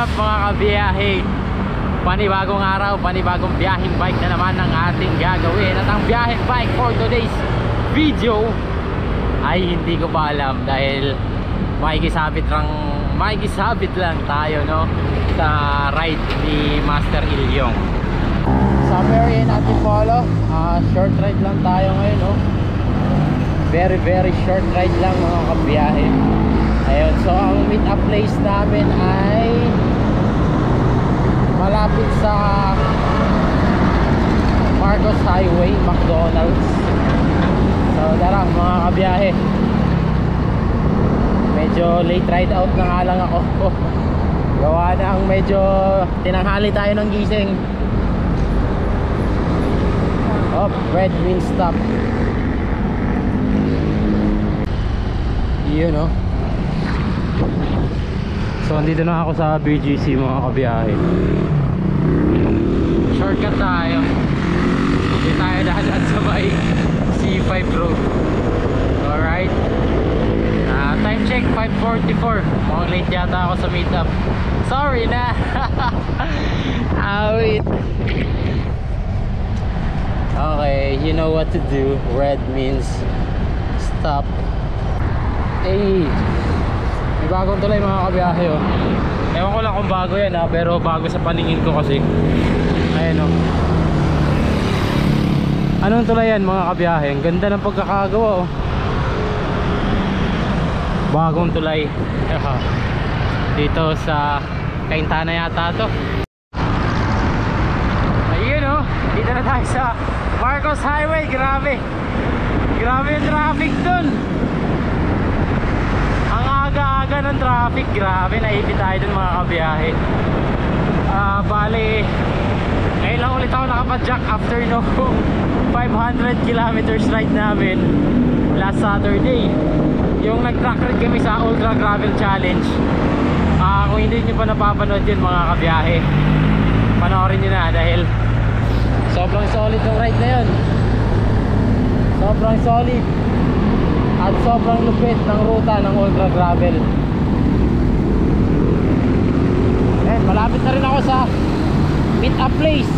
up mga kabiyahe? Panibagong araw, panibagong biyaheng bike na naman ang ating gagawin. At ang biyaheng bike for today's video ay hindi ko pa alam dahil makikisabit lang tayo, no, sa ride ni Master Ilyong. Somewhere in Antipolo, short ride lang tayo ngayon, no? Very short ride lang mga kabiyahe. Ayun, so ang meet up place namin ay malapit sa Marcos Highway, McDonald's. So tara mga kabiyahe, medyo late ride out na nga lang ako. Gawa na ang medyo tinanghali tayo ng gising. Oh, red means stop. Yun, no? So andito na ako sa BGC mga kabiyahe. Shortcut tayo. Hindi tayo dahan sa may C5 road. Alright, time check 5:44. Mukhang late yata ako sa meetup. Sorry na. Wait. Okay, you know what to do. Red means stop. Hey, may bagong tulay mga kabiyahe, oh. Ewan ko lang kung bago yan, pero bago sa paningin ko kasi. Ayan, oh. Anong tulay yan mga kabiyahe? Ang ganda ng pagkakagawa, oh. Bagong tulay. Dito sa Kaintana yata to. Ayun, oh. Dito na tayo sa Marcos Highway. Grabe yung traffic dun. Ang aga-aga ng traffic. Grabe, naipit tayo dun mga kabiyahe. Bali, ngayon lang ulit ako nakapadjack after no 500 kilometers ride namin last Saturday. Yung nag-track ride kami sa Ultra Gravel Challenge. Kung hindi nyo pa napapanood yun mga kabiyahe, panoorin nyo na dahil sobrang solid yung ride na yun. Sobrang solid at sobrang lupit ng ruta ng Ultra Gravel. Ayan, malapit na rin ako sa meet up place.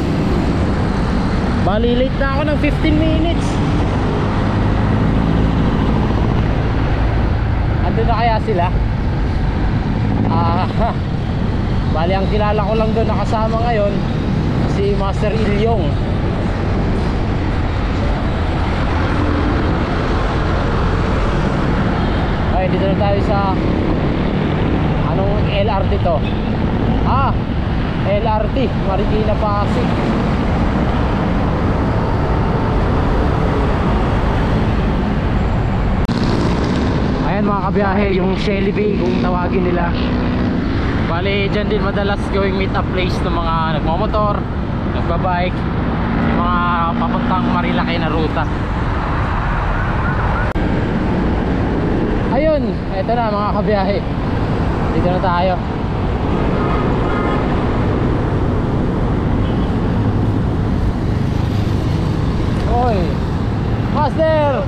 Bali late na ako ng 15 minutes. Andun na kaya sila? Bali ang kilala ko lang doon nakasama ngayon si Master Ilyong. Ay, dito na tayo sa anong LRT to? LRT Marikina Pasig. Ayan mga kabiyahe, yung Shelly Bay kung tawagin nila. Bali dyan din madalas going meet up place ng mga nagmamotor, nagbabike, yung mga papuntang Marilaki na ruta. Ayun, eto na mga kabiyahe, dito na tayo. Oy, Master!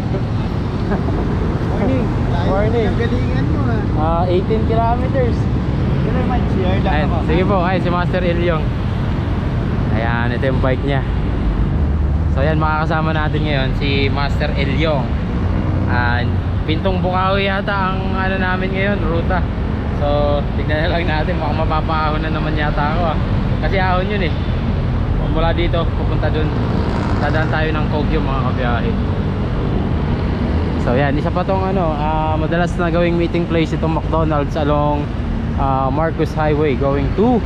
Morning. Galingan mo 18 kilometers. Ayan, sige po, ay si Master Ilyong. Ayan, ito yung bike niya. So ayan, makakasama natin ngayon si Master Ilyong. Pintong Bukawi yata ang ano namin ngayon, ruta. So tignan na lang natin, baka mapapahon na naman yata ako kasi ahon yun eh. Mula dito, pupunta dun. Dadaan tayo ng Kogyo mga kabiyahe. So yan, isa pa tong madalas na gawing meeting place itong McDonald's along Marcos Highway going to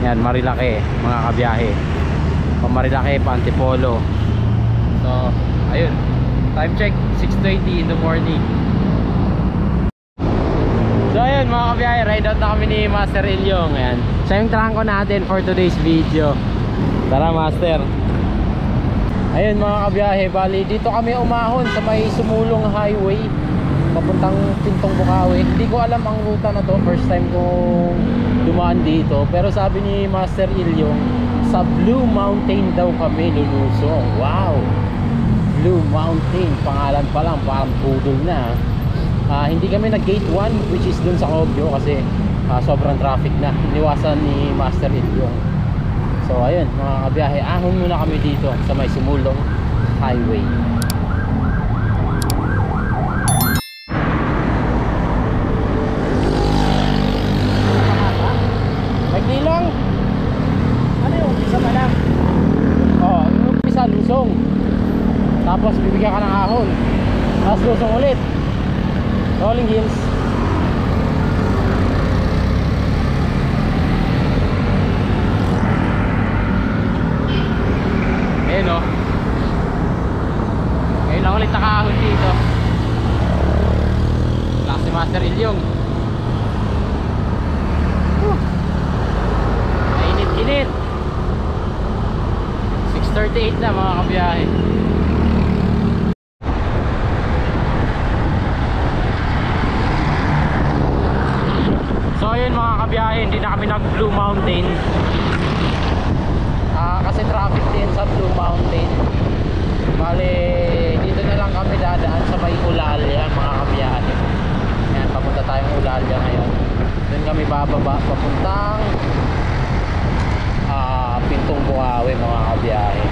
yan, Marilaki mga kabiyahe. Pa Marilaki, pa Antipolo. So ayun, time check 6:20 in the morning. So ayun mga kabiyahe, ride out na kami ni Master Ilyong. Ayan, siya yung trangko natin for today's video. Tara Master. Ayun mga kabiyahe, bali dito kami umahon sa may Sumulong Highway papuntang Pintong Bukawi. Hindi ko alam ang ruta na to, first time kong dumaan dito. Pero sabi ni Master Ilyong, sa Blue Mountain daw kami lulusong. Wow, Blue Mountain, pangalan pa lang parang budol na. Hindi kami nag gate 1 which is dun sa Kogyo kasi sobrang traffic na, iniwasan ni Master Ilyong. So ayun mga kabiyahe, ahon muna kami dito sa may Sumulong Highway. Nagdilang. Ano yung umpisa pa lang? Oo, yung umpisa lusong, tapos bibigyan ka ng ahon, tapos lusong ulit, rolling hills. Ayun o, ngayon lang ulit nakaahon dito. Lang si Master Ilyong. Init 6:38 na mga kabiyahe. So ayun mga kabiyahe, hindi na kami nag Blue Mountain kasi traffic din sa Blue Mountain. Bale dito na lang kami dadaan sa may Ulalia mga kabiyahe. Ayan, papunta tayong Ulalia ngayon. Doon kami bababa papuntang Pintong Bukawi mga kabiyahe.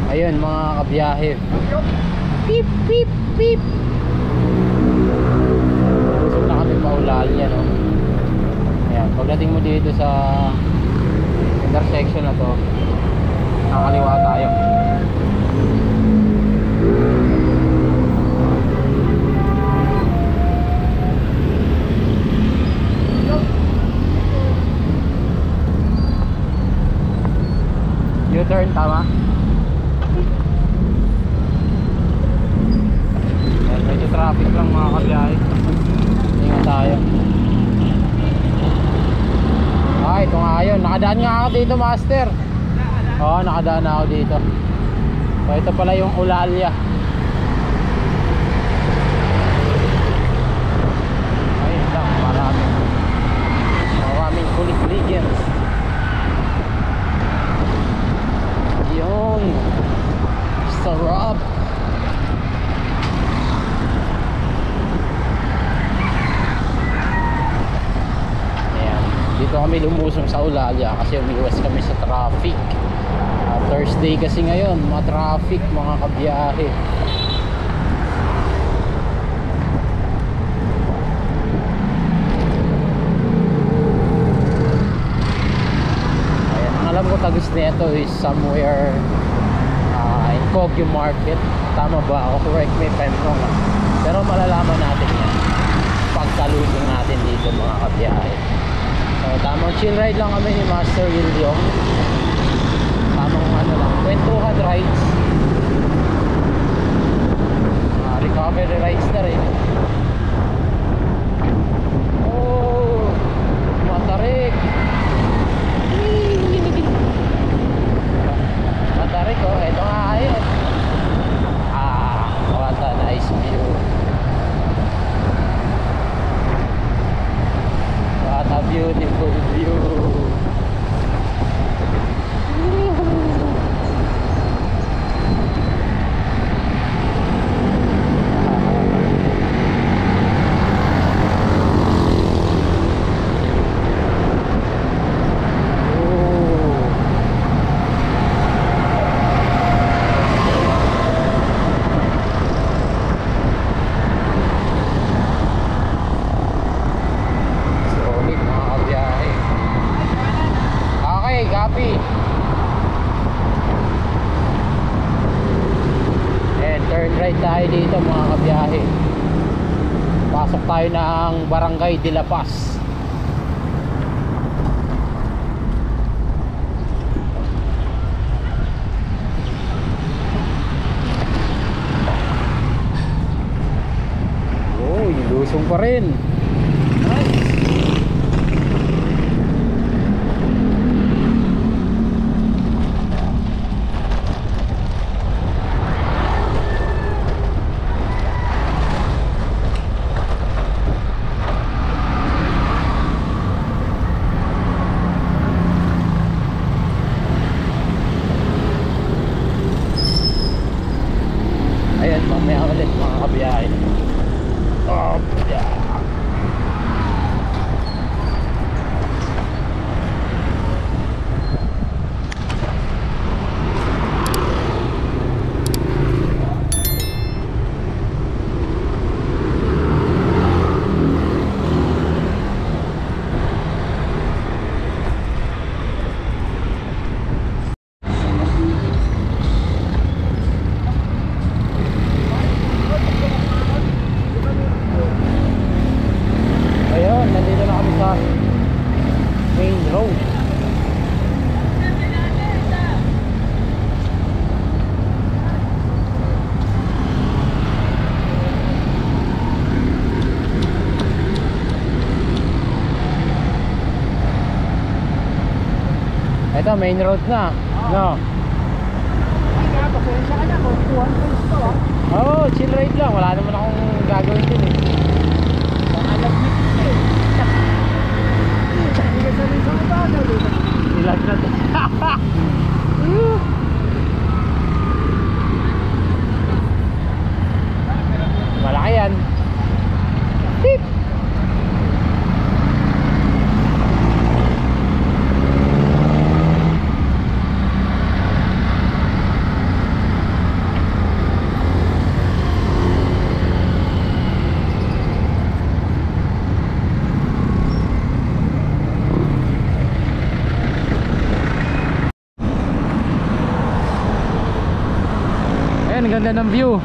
Ayun mga kabiyahe, pip pip pip, busog na kami pa Ulalia, no? Ayan, pagdating mo dito sa intersection na to, nakaliwa tayo. U-turn, tama? Yan, medyo traffic lang mga kabiyahe. Ingat tayo. Ito nga yun. Nakadaan nga ako dito, Master. Oo, nakadaan na ako dito. So ito pala yung Ulalia. Ayun lang, maraming kulik-ligans. Yun, sarap. Ayan, dito kami lumusong sa Ulalia kasi umiwas kami sa traffic. Thursday kasi ngayon, traffic mga kabiyahe. Alam ko tagos nito is somewhere in Kogyo Market. Tama ba ako? Correct me if I'm wrong. Pero malalaman natin yan pagkalusong natin dito mga kabiyahe. So tamang chill ride lang kami ni Master Ilyong. Tamang ano lang, kwentuhan rides, recovery rides na rin. Oh, matarik. Matarik oh, ito nga ayun. What a nice view. What a beautiful view. Tayo dito mga kabiyahe, pasok tayo ng Barangay de la Paz. Oh, yung lusong pa rin. Nice. Ito, main road na. No. Ay, kaya pasensya ka na kung 200 to ah. Oo, chill ride lang. Wala naman akong gagawin din eh. Baka lagmit eh. Hindi ka sanay sa mabagal eh. Ilag na to. Malaki yan. Beep. Ayan, ang ganda ng view.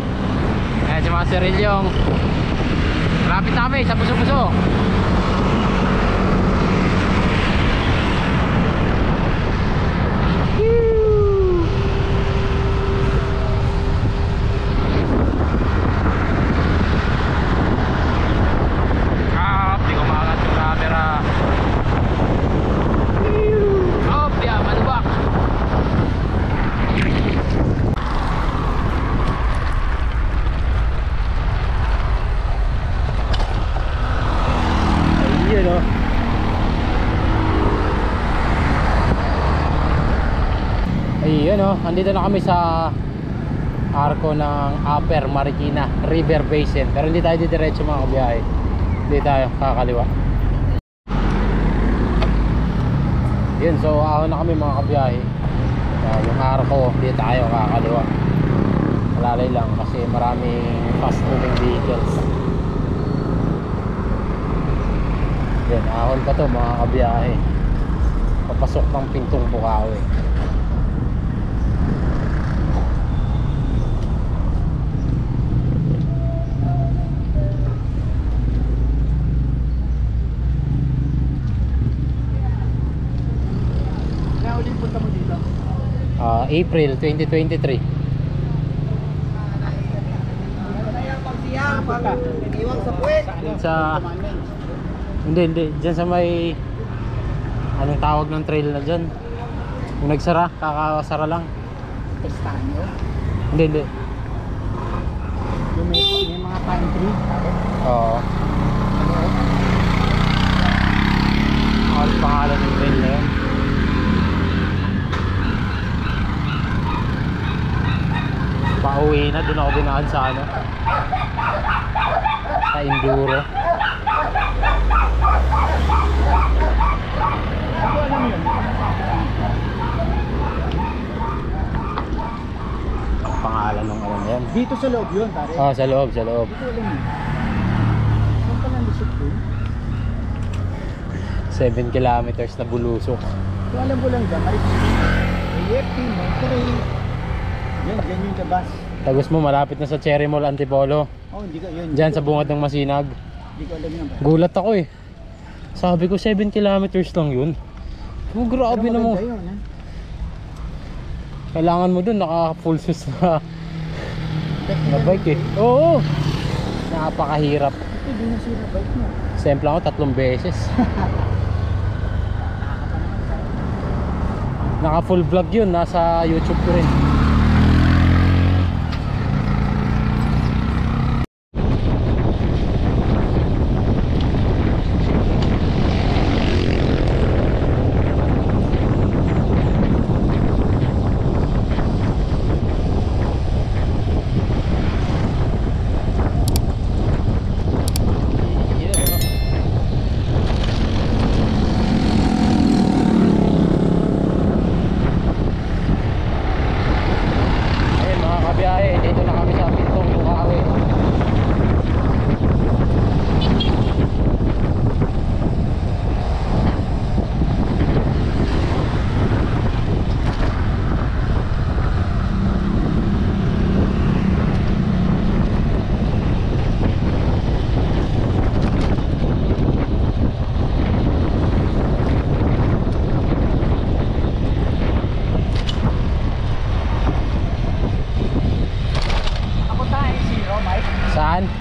Ayan si Master Ilyong. Malapit na kami sa Puso-Puso. Di ko maangat yung camera. Hop, yeah, malubak. Ayun o. Ayun o, andito na kami sa arko ng Upper Marikina River Basin. Pero hindi tayo didiretso mga kabiyahe. Hindi tayo kakaliwa. Yun, so ahon na kami mga kabiyahe. Yung arko, hindi tayo kakaliwa. Malalay lang kasi maraming fast moving vehicles. Yan, ahon pa to mga kabiyahe. Papasok ng Pintong Bukawi. Kaya ulit punta mo dito. April 2023. Iwang sa puwet. Sa hindi diyan sa may anong tawag ng trail na diyan. Yung nagsara, kakasara lang. Pestanyo. Hindi. Yung may mga pine tree. Oo. Ano pangalan ng trail na yun? Pauwi na, doon ako dinaan sa ano, sa Enduro. Ako alam yun. Ang pangalan ng ano na yan. Dito sa loob yun, pare. Oh, sa loob. Dito alam yun. Saan ka lang lusot ko? 7 kilometers na bulusok. Kung alam ko lang dyan, AFT, Monterey. Yan yung labas. Tagos mo, malapit na sa Cherry Mall, Antipolo. Oh, hindi ka yun. Diyan sa bungad ng Masinag. Hindi ko alam yun. Gulat ako eh. Sabi ko 7 kilometers lang yun. Oh, grabe Pero na mo. maganda yun, ha? Kailangan mo dun naka full shoes na bike eh. Oo. Napakahirap. Ito, di nasira bike mo. Sample ako 3 beses. Naka full vlog yun. Nasa YouTube ko rin.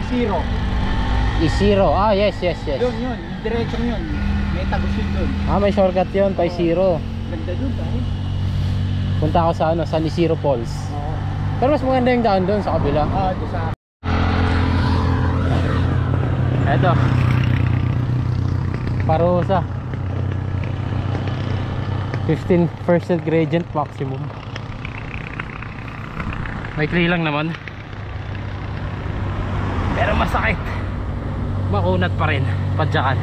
Zero. I-zero. Yes. Yun. Diretsong yun. May tagos yun dun. May shortcut yun. Pa-zero. Ganda dun pare. Punta ako sa ano, San Isidro Falls. Oo. Pero mas maganda yung daan doon sa kabila. Doon sa... Eto. Parusa. 15% gradient maximum. Maikli lang naman. Pero masakit. Makunat pa rin. Padyakan.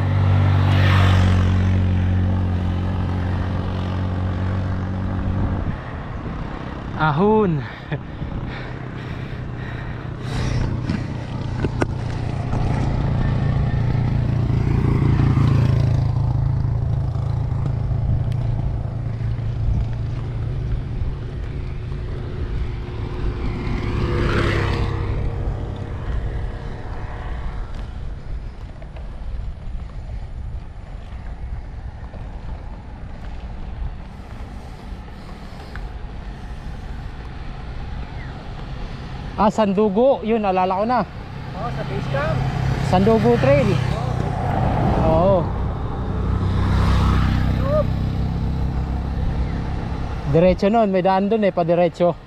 Ahon. Sandugo, yun, alala ko na. sa base camp. Sandugo Trail. Oo. Ayun. Diretso nun, may daan dun pa diretso.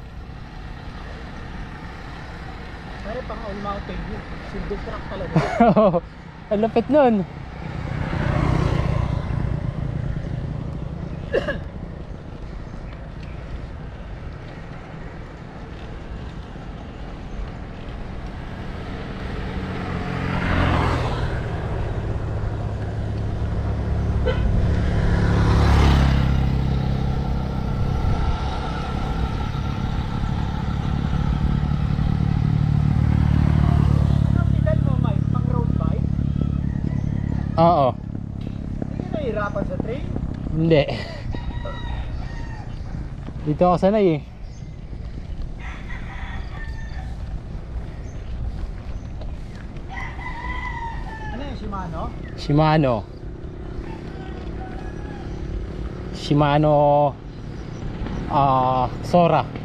Pare pang all mountain yun. Single track talaga. Ang lapit nun. Oo. Hindi ka nahihirapan sa train? Hindi. Dito ako sanay eh. Ano yung Shimano? Shimano. Shimano Sora.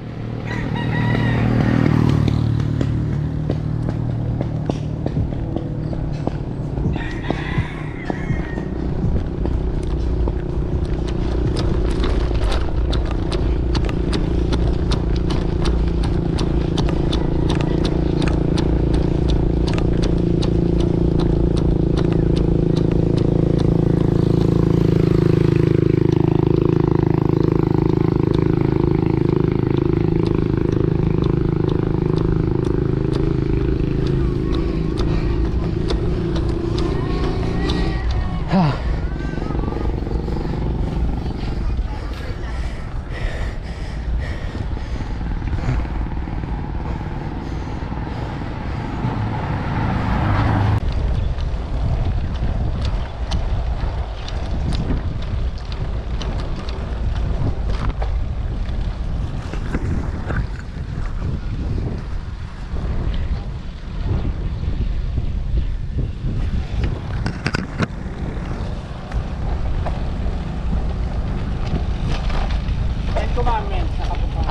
Commandments nakapunta.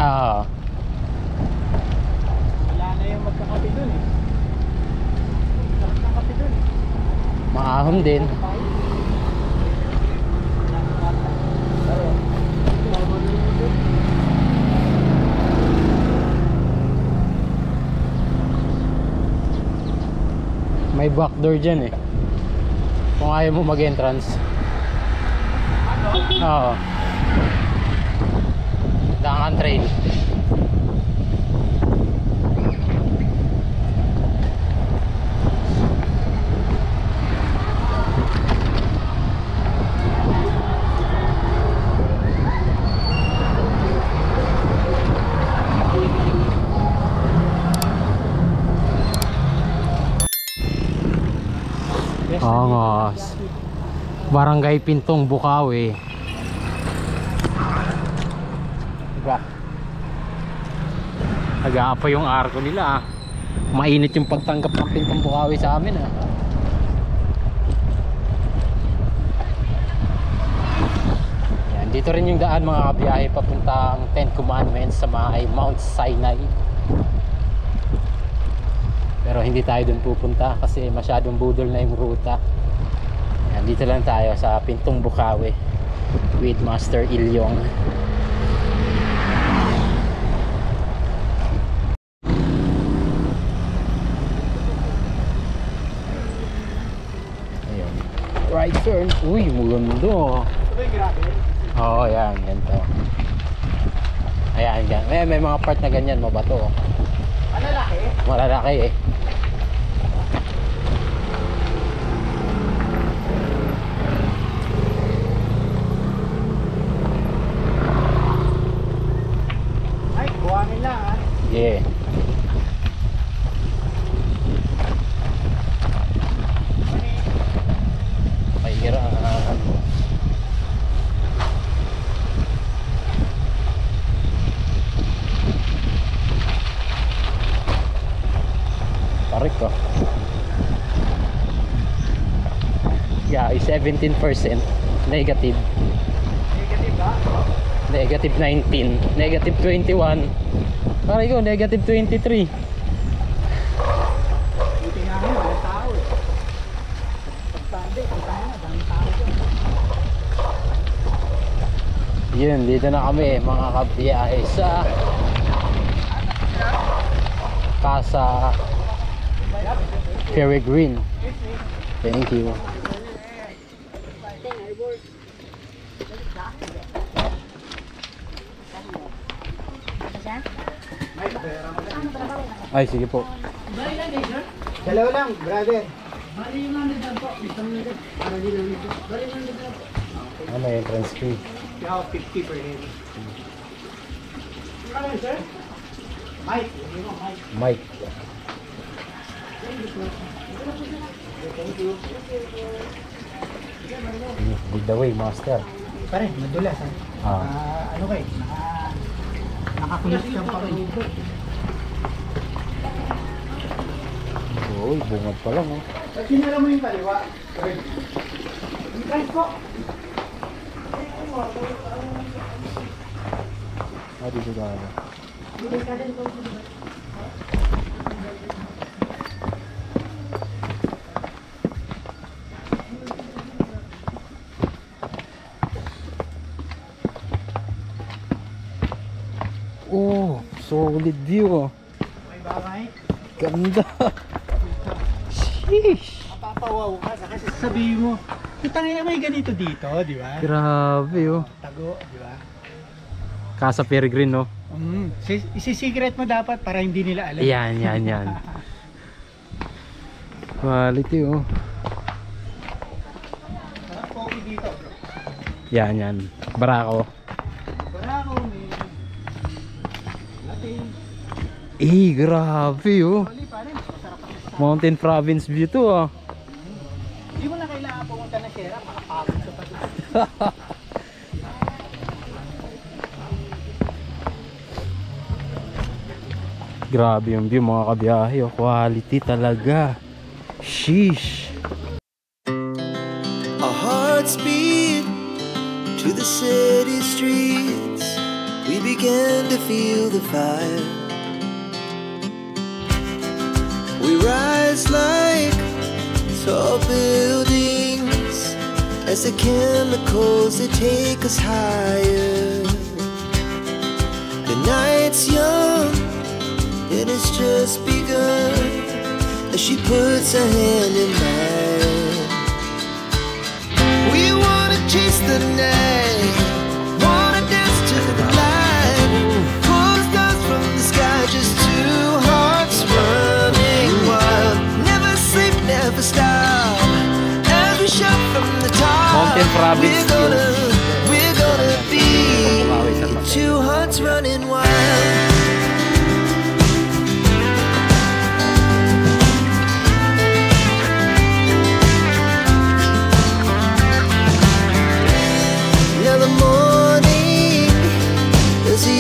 Wala na yung magkakape dun eh. Sarap ng kape dun. Maahon din. May backdoor dyan eh. Kung ayaw mo mag-entrance. Oo. Dangan Trail. Angos. Barangay Pintong Bukawi. Diba? Nag-aapa yung arko nila. Mainit yung pagtanggap ng Pintong Bukawi sa amin Yan, dito rin yung daan mga kabiyahe papuntang Ten Commandments sa may Mount Sinai. Pero hindi tayo dun pupunta kasi masyadong budol na yung ruta. Yan, dito lang tayo sa Pintong Bukawi. with Master Ilyong. Ayun. Right turn. Uy, maganda. Oo, yan, ganito. Ayan, yan. May mga part na ganyan, mabato. Malalaki? Malalaki eh. Ay, buhangin lang ha. Yeah. Pahiraan. Tarik ko. Yeah, 17% negative. Negative ba? Negative 19, negative 21. Pare ko, negative 23. Buti nga ngayon, walang tao eh. Pag Sunday, kita mo na, daming tao dyan. Yun, dito na kami mga kabiyahe sa Casa Peregrine. Thank you. Ay, sige po. Dalawa lang, brother. Ano yung entrance fee? Kaya 50 per head. Ano yun, sir? Mike. Mike. Lead the way, master. Pare, madulas ha. Ano kayo? Nakakulis kang pag-ubo. Uy, bungad pa lang oh. Pag sinara mo yung kaliwa, yung guys po. Dito ka na. Oh, solid view oh. May bangay. Ganda. Sheesh. Mapapawaw ka kasi sabihin mo, kitangin na may ganito dito, di ba? Grabe oh. Tago, di ba? Casa Peregrine no. Isi-secret mo dapat para hindi nila alam. Yan. Quality oh. Sarap coffee dito, bro. Yan. Barako. Barako, may latte. Grabe oh. Oli, pare, masarap ako. Mountain Province view to ah. Hindi mo na kailangan pumunta na Sierra, makapagod ka pa dito. Grabe yung view mga kabiyahe oh. Quality talaga. Sheesh. Our hearts beat to the city streets. We began to feel the fire. We rise like tall buildings as the chemicals that take us higher. The night's young and it's just begun as she puts her hand in mine. We wanna chase the night, wanna dance to the light, pull the stars from the sky, just two hearts running wild. Never sleep, never stop, as we shout from the top. Mountain Province We're gonna be two hearts running wild.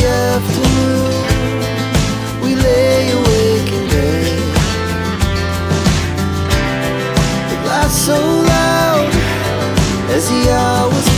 Afternoon, we lay awake in bed. The laugh so loud as the hours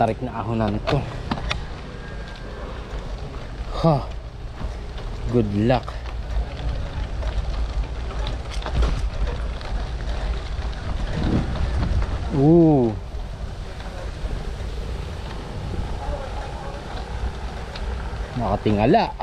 matarik na ahonan to. Ha, good luck. Ooh, nakatingala.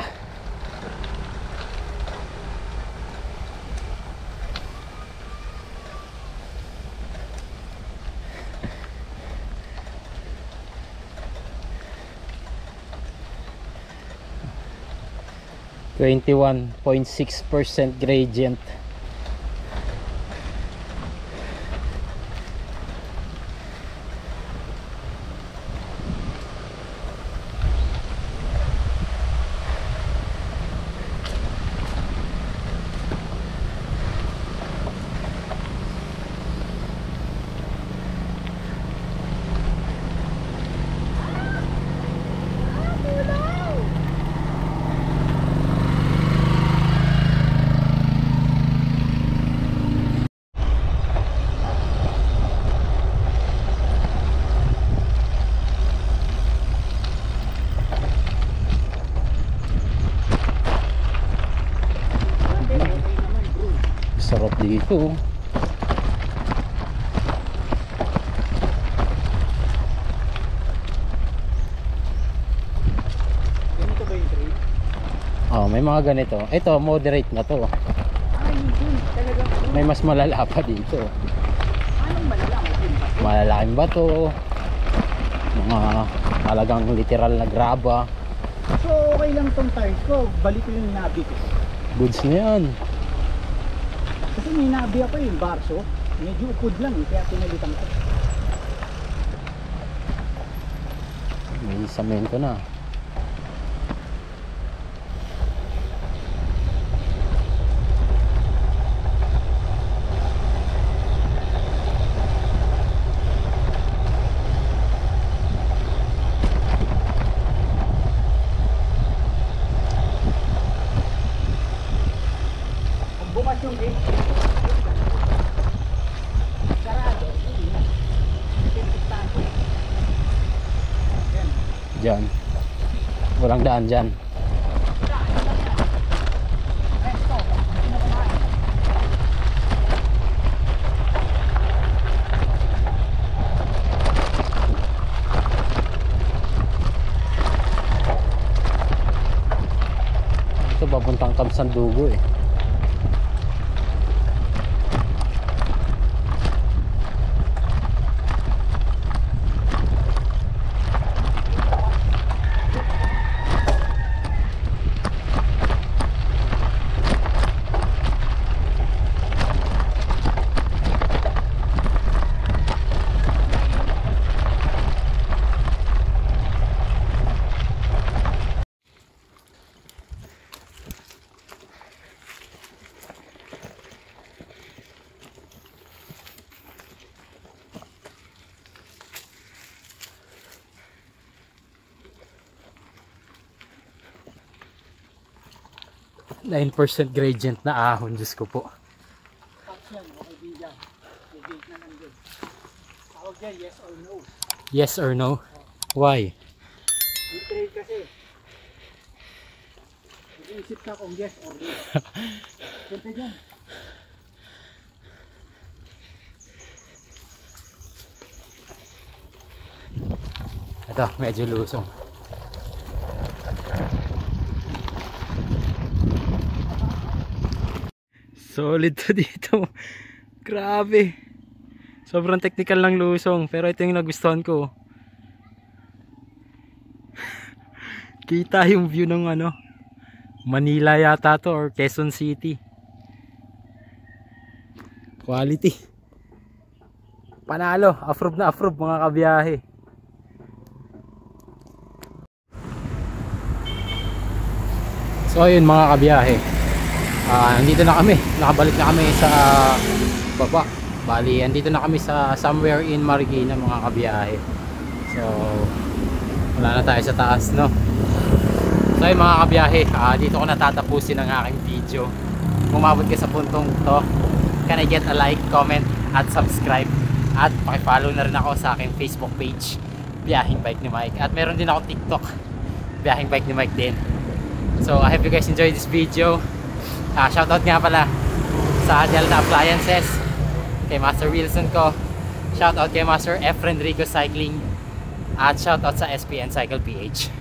.6% gradient. Sarap dito. Ganito ba yung trade? Oh, may mga ganito. Ito, moderate na to. Ay, yun. Talagang May mas malala pa dito. anong malalaman yun ba? Malalaking bato. Mga talagang literal na graba. So, okay lang tong tires ko. Balik ko yung nabi ko. Goods na yan. Kasi may nabi ako yung Barso. Medyo upod lang eh, kaya pinalitan ko. May samento na. Kung bukas yung gate, sarado. Pinagtago. Yan. Diyan. Walang daan dyan. Resto. Pinapamain. Ito papuntang Kamsandugo eh. Nine % gradient na ahon, Diyos ko po. Pass yan, okay din dyan. May gate na lang din. Tawag dyan, yes or no. Yes or no? Why? Yung trade kasi, mag-iisip ka kung yes or no. Siyempre dyan. Ito, medyo lusong. Solid to dito. Grabe. Sobrang technical lang lusong, pero ito yung nagustuhan ko. Kita yung view ng ano, Manila yata to or Quezon City. Quality. Panalo, approve na approve mga kabiyahe. So ayun mga kabiyahe, andito na kami, nakabalik na kami sa baba. Bali, andito na kami sa somewhere in Marikina mga kabiyahe. So wala na tayo sa taas, no? So ayun mga kabiyahe, dito ko natatapusin ang aking video. Kung umabot ka sa puntong to, can I get a like, comment at subscribe? At pakifollow na rin ako sa aking Facebook page, biyahing bike ni Mike. At meron din ako TikTok, biyahing bike ni Mike din. So I hope you guys enjoyed this video. Shoutout nga pala sa Delta Appliances, kay Master Wilson ko. Shoutout kay Master Efren Rico Cycling. At shoutout sa SPN Cycle PH.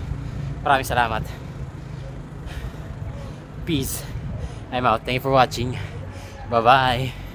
Maraming salamat. Peace. I'm out. Thank you for watching. Bye bye.